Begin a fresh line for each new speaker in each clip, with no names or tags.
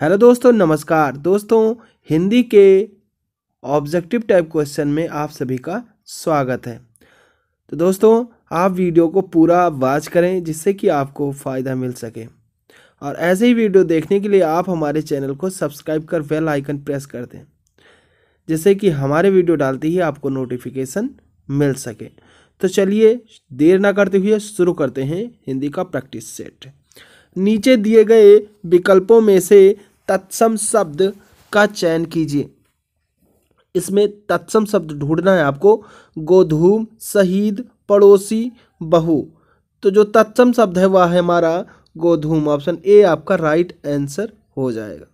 Hello दोस्तों, नमस्कार दोस्तों। हिंदी के ऑब्जेक्टिव टाइप क्वेश्चन में आप सभी का स्वागत है। तो दोस्तों, आप वीडियो को पूरा वॉच करें जिससे कि आपको फ़ायदा मिल सके। और ऐसे ही वीडियो देखने के लिए आप हमारे चैनल को सब्सक्राइब कर बेल आइकन प्रेस कर दें, जिससे कि हमारे वीडियो डालते ही आपको नोटिफिकेशन मिल सके। तो चलिए देर ना करते हुए शुरू करते हैं हिंदी का प्रैक्टिस सेट। नीचे दिए गए विकल्पों में से तत्सम शब्द का चयन कीजिए। इसमें तत्सम शब्द ढूंढना है आपको। गोधूम, शहीद, पड़ोसी, बहू। तो जो तत्सम शब्द है वह है हमारा गोधूम। ऑप्शन ए आपका राइट आंसर हो जाएगा।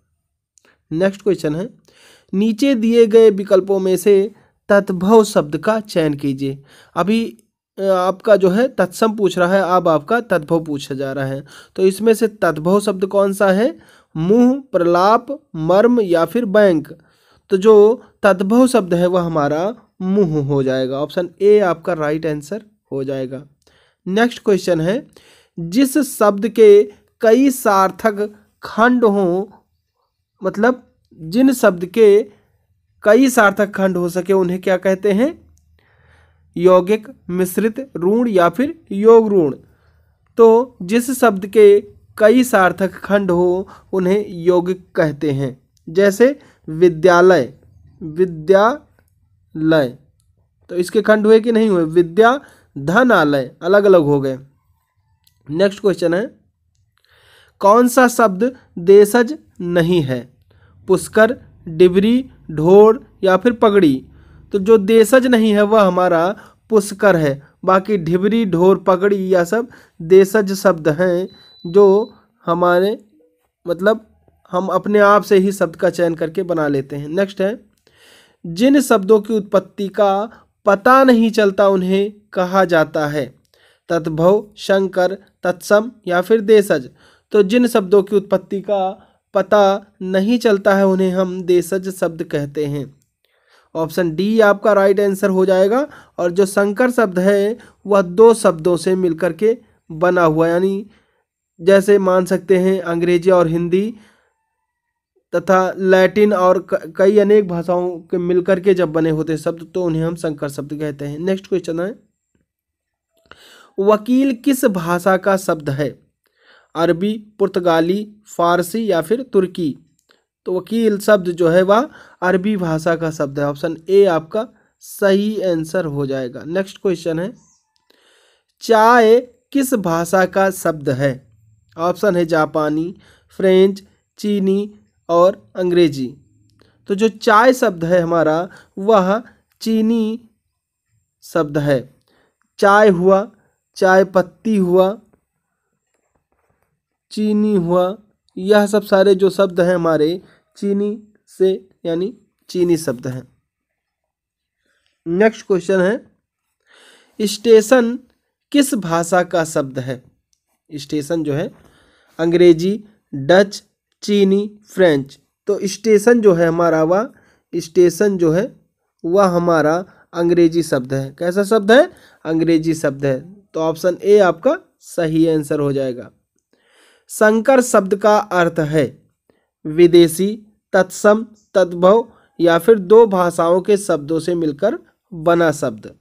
नेक्स्ट क्वेश्चन है, नीचे दिए गए विकल्पों में से तद्भव शब्द का चयन कीजिए। अभी आपका जो है तत्सम पूछ रहा है, अब आपका तद्भव पूछा जा रहा है। तो इसमें से तद्भव शब्द कौन सा है? मुंह, प्रलाप, मर्म या फिर बैंक। तो जो तद्भव शब्द है वह हमारा मुंह हो जाएगा। ऑप्शन ए आपका राइट आंसर हो जाएगा। नेक्स्ट क्वेश्चन है, जिस शब्द के कई सार्थक खंड हों, मतलब जिन शब्द के कई सार्थक खंड हो सके उन्हें क्या कहते हैं? यौगिक, मिश्रित, ऋण या फिर योग ऋण। तो जिस शब्द के कई सार्थक खंड हो उन्हें यौगिक कहते हैं। जैसे विद्यालय, विद्यालय, तो इसके खंड हुए कि नहीं हुए? विद्या, धनालय, अलग अलग हो गए। नेक्स्ट क्वेश्चन है, कौन सा शब्द देशज नहीं है? पुष्कर, डिबरी, ढोर या फिर पगड़ी। तो जो देशज नहीं है वह हमारा पुष्कर है। बाकी ढिबरी, ढोर, पगड़ी यह सब देशज शब्द हैं जो हमारे मतलब हम अपने आप से ही शब्द का चयन करके बना लेते हैं। नेक्स्ट है, जिन शब्दों की उत्पत्ति का पता नहीं चलता उन्हें कहा जाता है तद्भव, शंकर, तत्सम या फिर देशज। तो जिन शब्दों की उत्पत्ति का पता नहीं चलता है उन्हें हम देशज शब्द कहते हैं। ऑप्शन डी आपका राइट आंसर हो जाएगा। और जो संकर शब्द है वह दो शब्दों से मिलकर के बना हुआ, यानी जैसे मान सकते हैं अंग्रेजी और हिंदी तथा लैटिन और कई अनेक भाषाओं के मिलकर के जब बने होते शब्द तो उन्हें हम संकर शब्द कहते हैं। नेक्स्ट क्वेश्चन है, वकील किस भाषा का शब्द है? अरबी, पुर्तगाली, फारसी या फिर तुर्की। तो वकील शब्द जो है वह अरबी भाषा का शब्द है। ऑप्शन ए आपका सही आंसर हो जाएगा। नेक्स्ट क्वेश्चन है, चाय किस भाषा का शब्द है? ऑप्शन है जापानी, फ्रेंच, चीनी और अंग्रेजी। तो जो चाय शब्द है हमारा वह चीनी शब्द है। चाय हुआ, चाय पत्ती हुआ, चीनी हुआ, यह सब सारे जो शब्द हैं हमारे चीनी से यानी चीनी शब्द हैं। नेक्स्ट क्वेश्चन है, स्टेशन किस भाषा का शब्द है? स्टेशन जो है अंग्रेजी, डच, चीनी, फ्रेंच। तो स्टेशन जो है हमारा वह स्टेशन जो है वह हमारा अंग्रेजी शब्द है। कैसा शब्द है? अंग्रेजी शब्द है। तो ऑप्शन ए आपका सही आंसर हो जाएगा। संकर शब्द का अर्थ है विदेशी, तत्सम, तद्भव या फिर दो भाषाओं के शब्दों से मिलकर बना शब्द।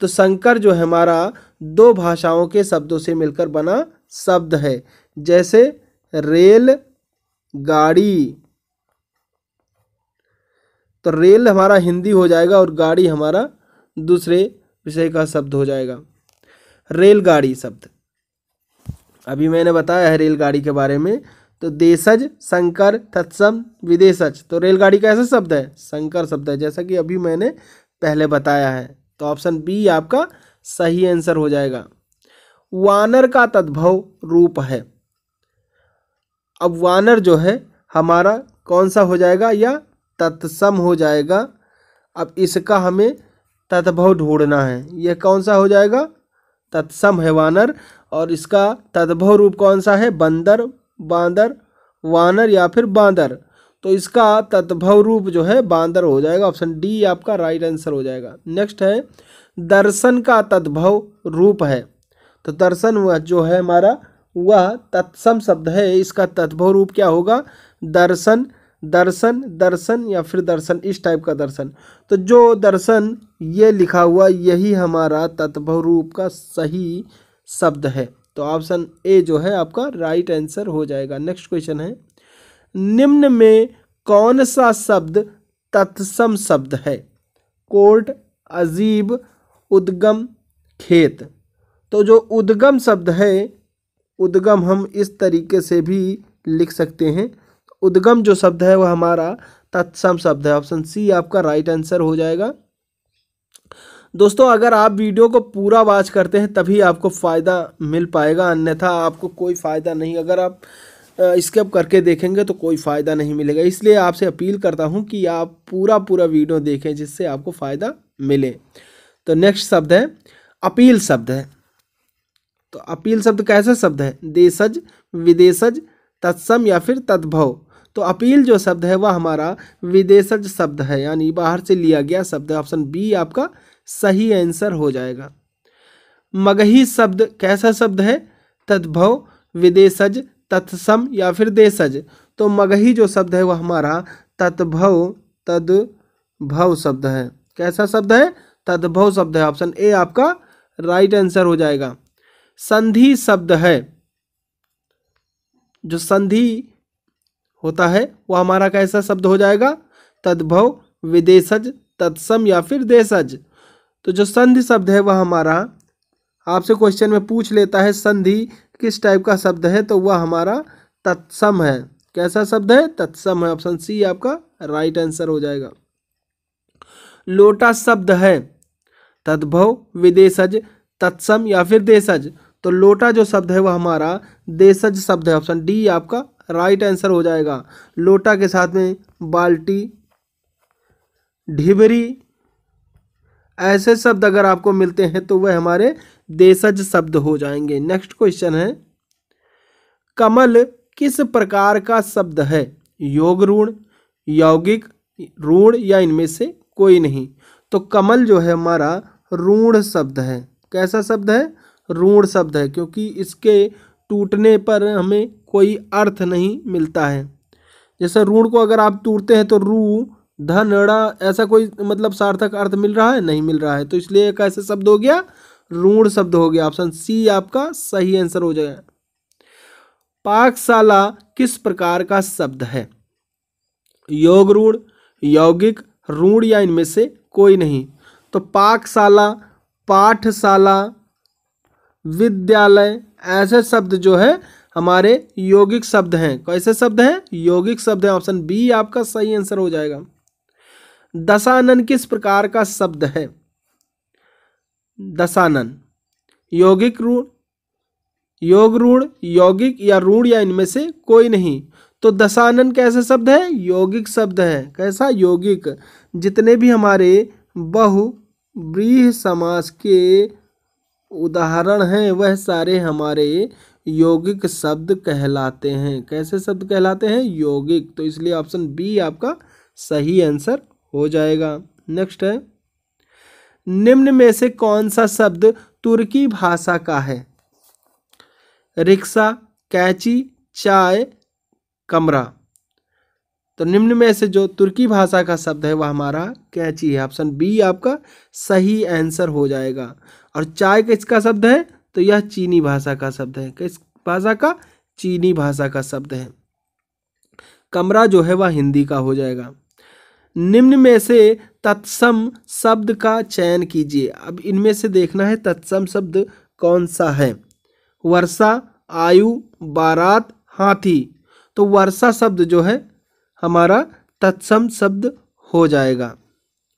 तो संकर जो है हमारा दो भाषाओं के शब्दों से मिलकर बना शब्द है। जैसे रेल गाड़ी, तो रेल हमारा हिंदी हो जाएगा और गाड़ी हमारा दूसरे विषय का शब्द हो जाएगा। रेलगाड़ी शब्द अभी मैंने बताया है रेलगाड़ी के बारे में। तो देशज, संकर, तत्सम, विदेशज। तो रेलगाड़ी कैसा शब्द है? संकर शब्द है, जैसा कि अभी मैंने पहले बताया है। तो ऑप्शन बी आपका सही आंसर हो जाएगा। वानर का तद्भव रूप है। अब वानर जो है हमारा कौन सा हो जाएगा? या तत्सम हो जाएगा। अब इसका हमें तद्भव ढूंढना है। यह कौन सा हो जाएगा? तत्सम है वानर। और इसका तद्भव रूप कौन सा है? बंदर, बांदर, वानर या फिर बांदर। तो इसका तद्भव रूप जो है बांदर हो जाएगा। ऑप्शन डी आपका राइट आंसर हो जाएगा। नेक्स्ट है, दर्शन का तद्भव रूप है। तो दर्शन जो है हमारा वह तत्सम शब्द है। इसका तद्भव रूप क्या होगा? दर्शन, दर्शन, दर्शन या फिर दर्शन, इस टाइप का दर्शन। तो जो दर्शन ये लिखा हुआ यही हमारा तद्भव रूप का सही शब्द है। तो ऑप्शन ए जो है आपका राइट आंसर हो जाएगा। नेक्स्ट क्वेश्चन है, निम्न में कौन सा शब्द तत्सम शब्द है? कोर्ट, अजीब, उद्गम, खेत। तो जो उद्गम शब्द है, उद्गम हम इस तरीके से भी लिख सकते हैं। उद्गम जो शब्द है वह हमारा तत्सम शब्द है। ऑप्शन सी आपका राइट आंसर हो जाएगा। दोस्तों अगर आप वीडियो को पूरा वॉच करते हैं तभी आपको फ़ायदा मिल पाएगा, अन्यथा आपको कोई फ़ायदा नहीं। अगर आप स्किप करके देखेंगे तो कोई फ़ायदा नहीं मिलेगा। इसलिए आपसे अपील करता हूं कि आप पूरा वीडियो देखें जिससे आपको फ़ायदा मिले। तो नेक्स्ट शब्द है अपील शब्द है। तो अपील शब्द कैसा शब्द है? देशज, विदेशज, तत्सम या फिर तद्भव। तो अपील जो शब्द है वह हमारा विदेशज शब्द है, यानी बाहर से लिया गया शब्द है। ऑप्शन बी आपका सही आंसर हो जाएगा। मगही शब्द कैसा शब्द है? तद्भव, विदेशज, तत्सम या फिर देशज। तो मगही जो शब्द है वह हमारा तद्भव शब्द है। कैसा शब्द है? तद्भव शब्द है। ऑप्शन ए आपका राइट आंसर हो जाएगा। संधि शब्द है, जो संधि होता है वह हमारा कैसा शब्द हो जाएगा? तद्भव, विदेशज, तत्सम या फिर देशज। तो जो संधि शब्द है वह हमारा, आपसे क्वेश्चन में पूछ लेता है संधि किस टाइप का शब्द है, तो वह हमारा तत्सम है। कैसा शब्द है? तत्सम है। ऑप्शन सी आपका राइट आंसर हो जाएगा। लोटा शब्द है तद्भव, विदेशज, तत्सम या फिर देशज। तो लोटा जो शब्द है वह हमारा देशज शब्द है। ऑप्शन डी आपका राइट आंसर हो जाएगा। लोटा के साथ में बाल्टी, ढिबरी, ऐसे शब्द अगर आपको मिलते हैं तो वह हमारे देशज शब्द हो जाएंगे। नेक्स्ट क्वेश्चन है, कमल किस प्रकार का शब्द है? योग ऋण, यौगिक, ऋण या इनमें से कोई नहीं। तो कमल जो है हमारा ऋण शब्द है। कैसा शब्द है? ऋण शब्द है, क्योंकि इसके टूटने पर हमें कोई अर्थ नहीं मिलता है। जैसे ऋण को अगर आप तोड़ते हैं तो रू, धन, ड़ा, ऐसा कोई मतलब सार्थक अर्थ मिल रहा है? नहीं मिल रहा है। तो इसलिए एक ऐसा शब्द हो गया, ऋण शब्द हो गया। ऑप्शन सी आपका सही आंसर हो जाएगा। पाकशाला किस प्रकार का शब्द है? योग ऋण, यौगिक, ऋण या इनमें से कोई नहीं। तो पाकशाला, पाठशाला, विद्यालय, ऐसे शब्द जो है हमारे यौगिक शब्द हैं। कैसे शब्द हैं? यौगिक शब्द है। ऑप्शन बी आपका सही आंसर हो जाएगा। दशानन किस प्रकार का शब्द है? दशानन, यौगिक ऋण, योग ऋण, यौगिक या ऋण या इनमें से कोई नहीं। तो दशानन कैसा शब्द है? यौगिक शब्द है। कैसा? यौगिक। जितने भी हमारे बहुव्रीहि समास के उदाहरण हैं वह सारे हमारे यौगिक शब्द कहलाते हैं। कैसे शब्द कहलाते हैं? यौगिक। तो इसलिए ऑप्शन बी आपका सही आंसर हो जाएगा। नेक्स्ट है, निम्न में से कौन सा शब्द तुर्की भाषा का है? रिक्शा, कैंची, चाय, कमरा। तो निम्न में से जो तुर्की भाषा का शब्द है वह हमारा कैंची है। ऑप्शन बी आपका सही आंसर हो जाएगा। और चाय किसका शब्द है? तो यह चीनी भाषा का शब्द है। किस भाषा का? चीनी भाषा का शब्द है। कमरा जो है वह हिंदी का हो जाएगा। निम्न में से तत्सम शब्द का चयन कीजिए। अब इनमें से देखना है तत्सम शब्द कौन सा है। वर्षा, आयु, बारात, हाथी। तो वर्षा शब्द जो है हमारा तत्सम शब्द हो जाएगा।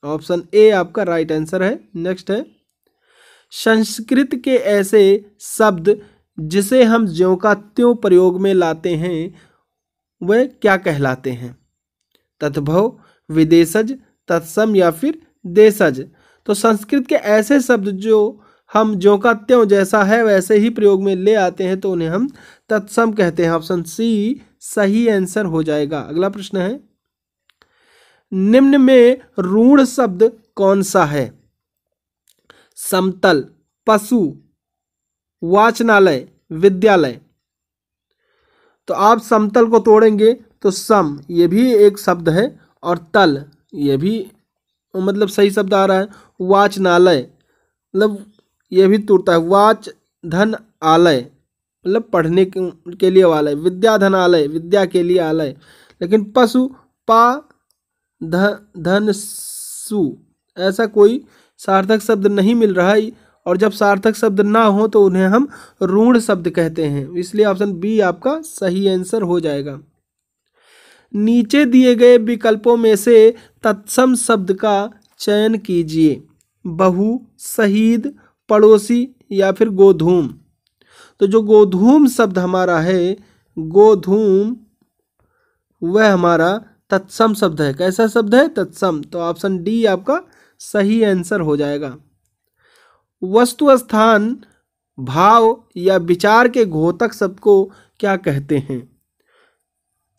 ऑप्शन ए आपका राइट आंसर है। नेक्स्ट है, संस्कृत के ऐसे शब्द जिसे हम ज्यों का त्यों प्रयोग में लाते हैं वह क्या कहलाते हैं? तद्भव, विदेशज, तत्सम या फिर देशज। तो संस्कृत के ऐसे शब्द जो हम ज्यों का त्यों जैसा है वैसे ही प्रयोग में ले आते हैं तो उन्हें हम तत्सम कहते हैं। ऑप्शन सी सही आंसर हो जाएगा। अगला प्रश्न है, निम्न में ऋण शब्द कौन सा है? समतल, पशु, वाचनालय, विद्यालय। तो आप समतल को तोड़ेंगे तो सम ये भी एक शब्द है, और तल ये भी मतलब सही शब्द आ रहा है। वाचनालय मतलब ये भी टूटता है। वाच धन आलय मतलब पढ़ने के लिए वालय। विद्या धनालय विद्या के लिए आलय। लेकिन पशु पा धन सु ऐसा कोई सार्थक शब्द नहीं मिल रहा है, और जब सार्थक शब्द ना हो तो उन्हें हम ऋण शब्द कहते हैं। इसलिए ऑप्शन बी आपका सही आंसर हो जाएगा। नीचे दिए गए विकल्पों में से तत्सम शब्द का चयन कीजिए। बहु, शहीद, पड़ोसी या फिर गोधूम। तो जो गोधूम शब्द हमारा है, गोधूम, वह हमारा तत्सम शब्द है। कैसा शब्द है? तत्सम। तो ऑप्शन डी आपका सही आंसर हो जाएगा। वस्तु, स्थान, भाव या विचार के घोतक शब्द को क्या कहते हैं?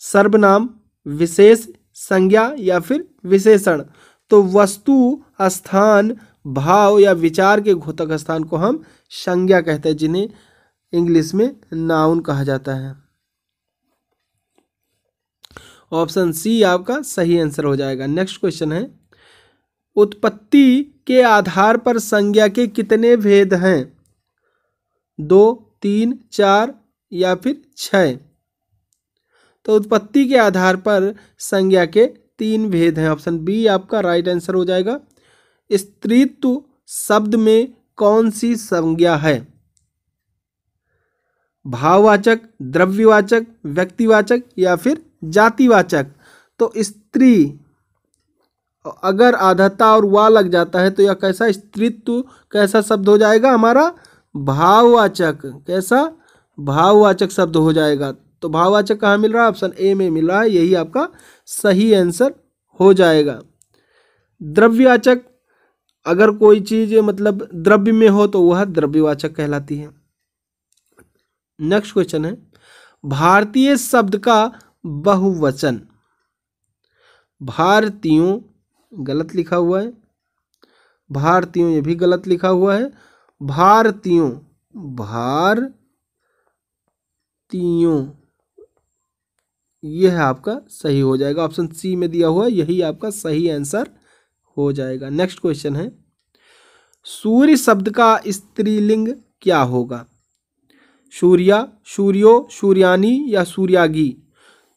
सर्वनाम, विशेष, संज्ञा या फिर विशेषण। तो वस्तु, स्थान, भाव या विचार के घोतक स्थान को हम संज्ञा कहते हैं, जिन्हें इंग्लिश में नाउन कहा जाता है। ऑप्शन सी आपका सही आंसर हो जाएगा। नेक्स्ट क्वेश्चन है, उत्पत्ति के आधार पर संज्ञा के कितने भेद हैं? 2, 3, 4 या फिर 6। तो उत्पत्ति के आधार पर संज्ञा के 3 भेद हैं। ऑप्शन बी आपका राइट आंसर हो जाएगा। स्त्रीत्व शब्द में कौन सी संज्ञा है? भाववाचक, द्रव्यवाचक, व्यक्तिवाचक या फिर जातिवाचक। तो स्त्री अगर आधाता और वा लग जाता है तो यह कैसा स्त्रीत्व कैसा शब्द हो जाएगा? हमारा भाववाचक। कैसा? भाववाचक शब्द हो जाएगा। तो भाववाचक कहाँ मिल रहा है? ऑप्शन ए में मिल रहा है। यही आपका सही आंसर हो जाएगा। द्रव्यवाचक, अगर कोई चीज मतलब द्रव्य में हो तो वह द्रव्यवाचक कहलाती है। नेक्स्ट क्वेश्चन है, भारतीय शब्द का बहुवचन। भारतीयों गलत लिखा हुआ है। भारतीयों ये भी गलत लिखा हुआ है। भारतीयों, भारतीयों यह आपका सही हो जाएगा। ऑप्शन सी में दिया हुआ है, यही आपका सही आंसर हो जाएगा। नेक्स्ट क्वेश्चन है, सूर्य शब्द का स्त्रीलिंग क्या होगा? सूर्या, सूर्यो, सूर्यानी या सूर्यागी।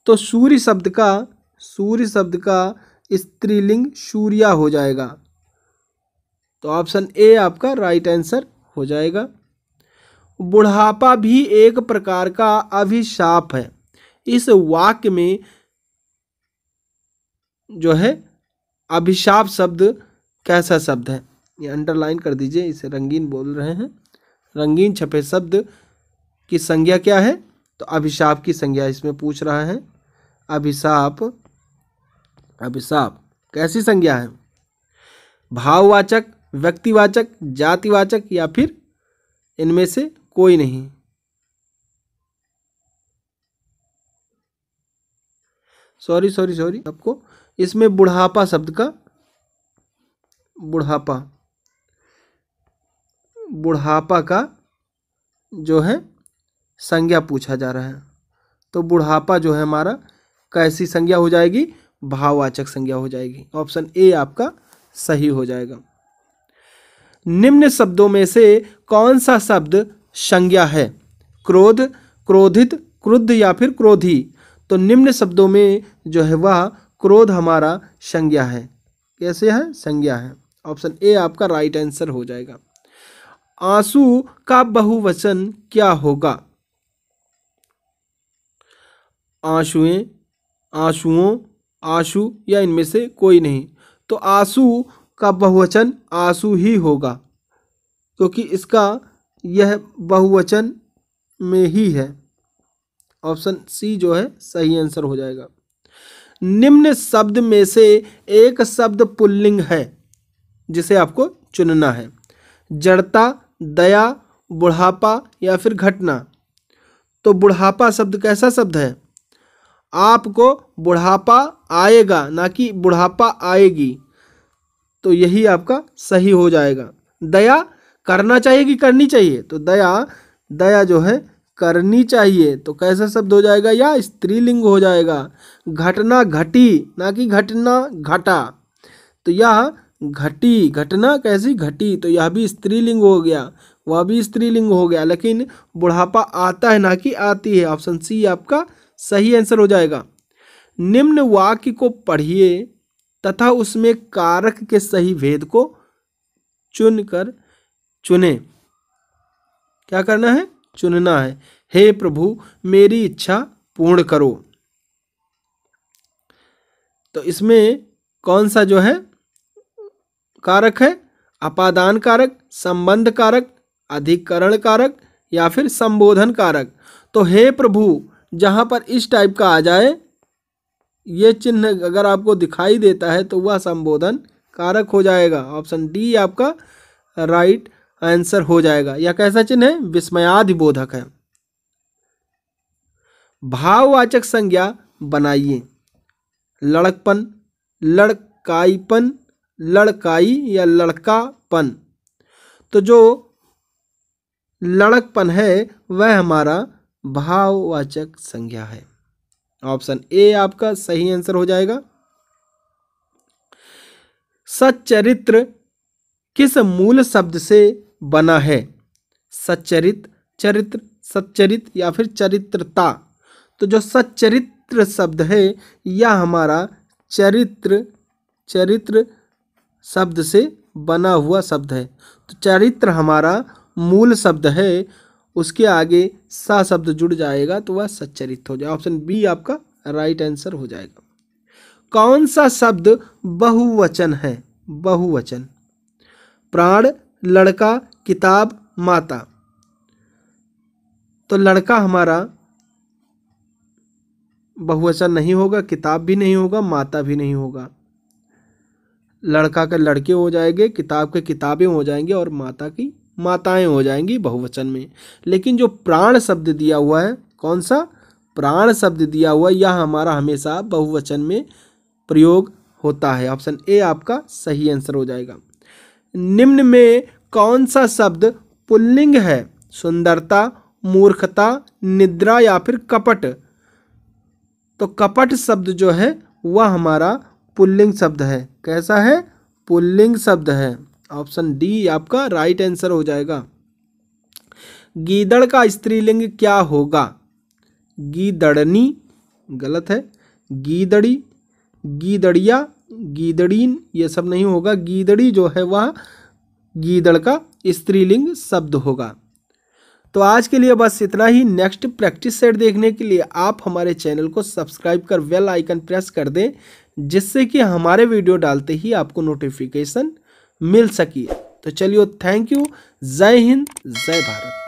तो सूर्य शब्द का स्त्रीलिंग सूर्या हो जाएगा। तो ऑप्शन ए आपका राइट आंसर हो जाएगा। बुढ़ापा भी एक प्रकार का अभिशाप है। इस वाक्य में जो है अभिशाप शब्द कैसा शब्द है? ये अंडरलाइन कर दीजिए, इसे रंगीन बोल रहे हैं। रंगीन छपे शब्द की संज्ञा क्या है? तो अभिशाप की संज्ञा इसमें पूछ रहा है। अभिशाप, अभिशाप कैसी संज्ञा है? भाववाचक, व्यक्तिवाचक, जातिवाचक या फिर इनमें से कोई नहीं। सॉरी आपको इसमें बुढ़ापा शब्द का बुढ़ापा का जो है संज्ञा पूछा जा रहा है। तो बुढ़ापा जो है हमारा कैसी संज्ञा हो जाएगी? भाववाचक संज्ञा हो जाएगी। ऑप्शन ए आपका सही हो जाएगा। निम्न शब्दों में से कौन सा शब्द संज्ञा है? क्रोध, क्रोधित, क्रुद्ध या फिर क्रोधी। तो निम्न शब्दों में जो है वह क्रोध हमारा संज्ञा है। कैसे है? संज्ञा है। ऑप्शन ए आपका राइट आंसर हो जाएगा। आंसू का बहुवचन क्या होगा? आंसुएं, आंसुओं, आंसू या इनमें से कोई नहीं। तो आंसू का बहुवचन आंसू ही होगा, क्योंकि इसका यह बहुवचन में ही है। ऑप्शन सी जो है सही आंसर हो जाएगा। निम्न शब्द में से एक शब्द पुल्लिंग है जिसे आपको चुनना है। जड़ता, दया, बुढ़ापा या फिर घटना। तो बुढ़ापा शब्द कैसा शब्द है? आपको बुढ़ापा आएगा, ना कि बुढ़ापा आएगी। तो यही आपका सही हो जाएगा। दया करना चाहिए कि करनी चाहिए? तो दया जो है करनी चाहिए, तो कैसा शब्द हो जाएगा, या स्त्रीलिंग हो जाएगा। घटना घटी, ना कि घटना घटा, तो यह घटी, घटना कैसी घटी, तो यह भी स्त्रीलिंग हो गया, वह भी स्त्रीलिंग हो गया। लेकिन बुढ़ापा आता है ना कि आती है, ऑप्शन सी आपका सही आंसर हो जाएगा। निम्न वाक्य को पढ़िए तथा उसमें कारक के सही भेद को चुनकर चुने। क्या करना है, चुनना है। हे प्रभु मेरी इच्छा पूर्ण करो, तो इसमें कौन सा जो है कारक है, अपादान कारक, संबंध कारक, अधिकरण कारक या फिर संबोधन कारक। तो हे प्रभु जहां पर इस टाइप का आ जाए, ये चिन्ह अगर आपको दिखाई देता है तो वह संबोधन कारक हो जाएगा। ऑप्शन डी आपका राइट आंसर हो जाएगा। यह कैसा चिन्ह है, विस्मयादिबोधक है। भाववाचक संज्ञा बनाइए। लड़कपन, लड़काईपन, लड़काई या लड़कापन। तो जो लड़कपन है वह हमारा भाववाचक संज्ञा है। ऑप्शन ए आपका सही आंसर हो जाएगा। सच्चरित्र किस मूल शब्द से बना है? सच्चरित, चरित्र, सच्चरित या फिर चरित्रता। तो जो सच्चरित्र शब्द है यह हमारा चरित्र, चरित्र शब्द से बना हुआ शब्द है। तो चरित्र हमारा मूल शब्द है, उसके आगे सा शब्द जुड़ जाएगा तो वह सच्चरित हो जाएगा। ऑप्शन बी आपका राइट आंसर हो जाएगा। कौन सा शब्द बहुवचन है? बहुवचन। प्राण, लड़का, किताब, माता। तो लड़का हमारा बहुवचन नहीं होगा, किताब भी नहीं होगा, माता भी नहीं होगा। लड़का के लड़के हो जाएंगे, किताब के किताबें हो जाएंगे और माता की माताएं हो जाएंगी बहुवचन में। लेकिन जो प्राण शब्द दिया हुआ है, कौन सा प्राण शब्द दिया हुआ है, यह हमारा हमेशा बहुवचन में प्रयोग होता है। ऑप्शन ए आपका सही आंसर हो जाएगा। निम्न में कौन सा शब्द पुल्लिंग है? सुंदरता, मूर्खता, निद्रा या फिर कपट। तो कपट शब्द जो है वह हमारा पुल्लिंग शब्द है। कैसा है? पुल्लिंग शब्द है। ऑप्शन डी आपका राइट आंसर हो जाएगा। गीदड़ का स्त्रीलिंग क्या होगा? गीदड़नी गलत है, गीदड़ी, गीदड़िया, गीदड़ीन ये सब नहीं होगा। गीदड़ी जो है वह गीदड़ का स्त्रीलिंग शब्द होगा। तो आज के लिए बस इतना ही। नेक्स्ट प्रैक्टिस सेट देखने के लिए आप हमारे चैनल को सब्सक्राइब कर बेल आइकन प्रेस कर दें, जिससे कि हमारे वीडियो डालते ही आपको नोटिफिकेशन मिल सके। तो चलिए, थैंक यू। जय हिंद, जय भारत।